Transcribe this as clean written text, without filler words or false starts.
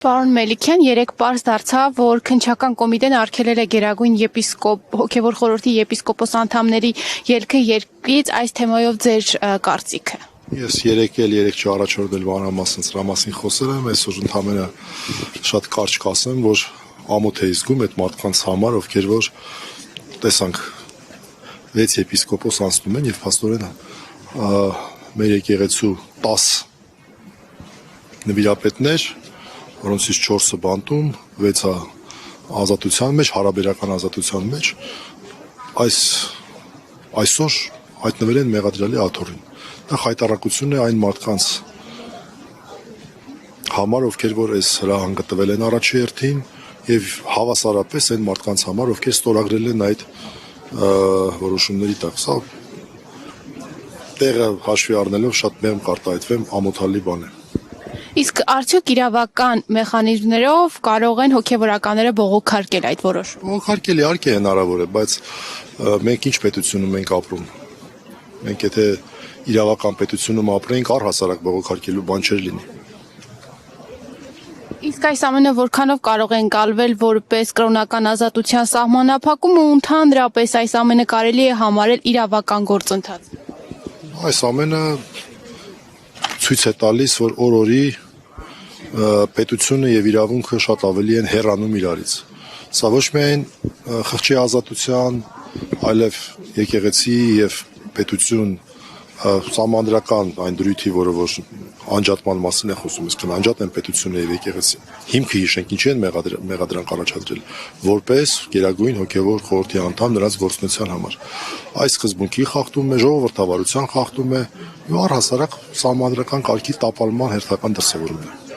Պարոն Մելիքյան, երեք պարզ դարձավ, որ քննչական կոմիտեն արգելել է Գերագույն հոգևոր խորհրդի եպիսկոպոս անդամների ելքը երկրից, այս թեմայով ձեր կարծիքը։ Ես երեք չառաջորդել մանրամասն սրա մասին խոսել եմ, այսօր ընդհանրապես շատ կարճ կասեմ, որ ամոթ է զգում այդ մարդկանց համար, ովքեր որ տեսանք 6 եպիսկոպոս անցնում են եւ փաստորեն մեր եկեղեցու 10 նվիրապետներ, որոնցից 4-ը բանտում, 6-ը ազատության մեջ, հարաբերական ազատության մեջ, այսօր հայտնվել են մեղադրյալի աթոռին։ Դա խայտառակություն է այն մարդկանց համար, ովքեր որ այս հրահանգը տվել են առաջի հերթին, եւ հավասարապես այն մարդկանց համար, ովքեր ստորագրել են այդ որոշումների տակ։ Սա տեղը հաշվի առնելով շատ մեղմ կարտահայտվեմ ամոթալի բան է։ Իսկ արդյոք իրավական մեխանիզմներով կարող են հոգևորականները բողոքարկել այդ որոշումը։ Բողոքարկել իհարկե հնարավոր է, բայց մենք ինչ պետությունում ենք ապրում։ Մենք եթե իրավական պետությունում ապրեինք, առհասարակ բողոքարկելու բան չէր լինի։ Իսկ այս ամենը որքանով կարող է ընկալվել որպես կրոնական ազատության սահմանափակում ու ընդհանրապես այս ամենը կարելի է համարել իրավական գործընթաց։ Այս ամենը ցույց է տալիս, որ օր-օրի պետությունը եւ իրավունքը շատ ավելի են հեռանում իրարից։ Սա ոչ միայն խղճի ազատության, այլև եկեղեցի եւ պետություն սահմանադրական այն դրույթի, որը որ անջատման մասին է խոսում, իսկ անջատ են պետությունը եւ եկեղեցին։ Հիմքը հիշենք ինչի են մեղադրանք առաջադրել, որպես Գերագույն հոգևոր խորհրդի անդամ նրանց գործունեության համար։ Այս սկզբունքի խախտում է, ժողովրդավարության խախտում է, ու առհասարակ սահմանադրական կարգի տապալման հերթական դրսևորումն է։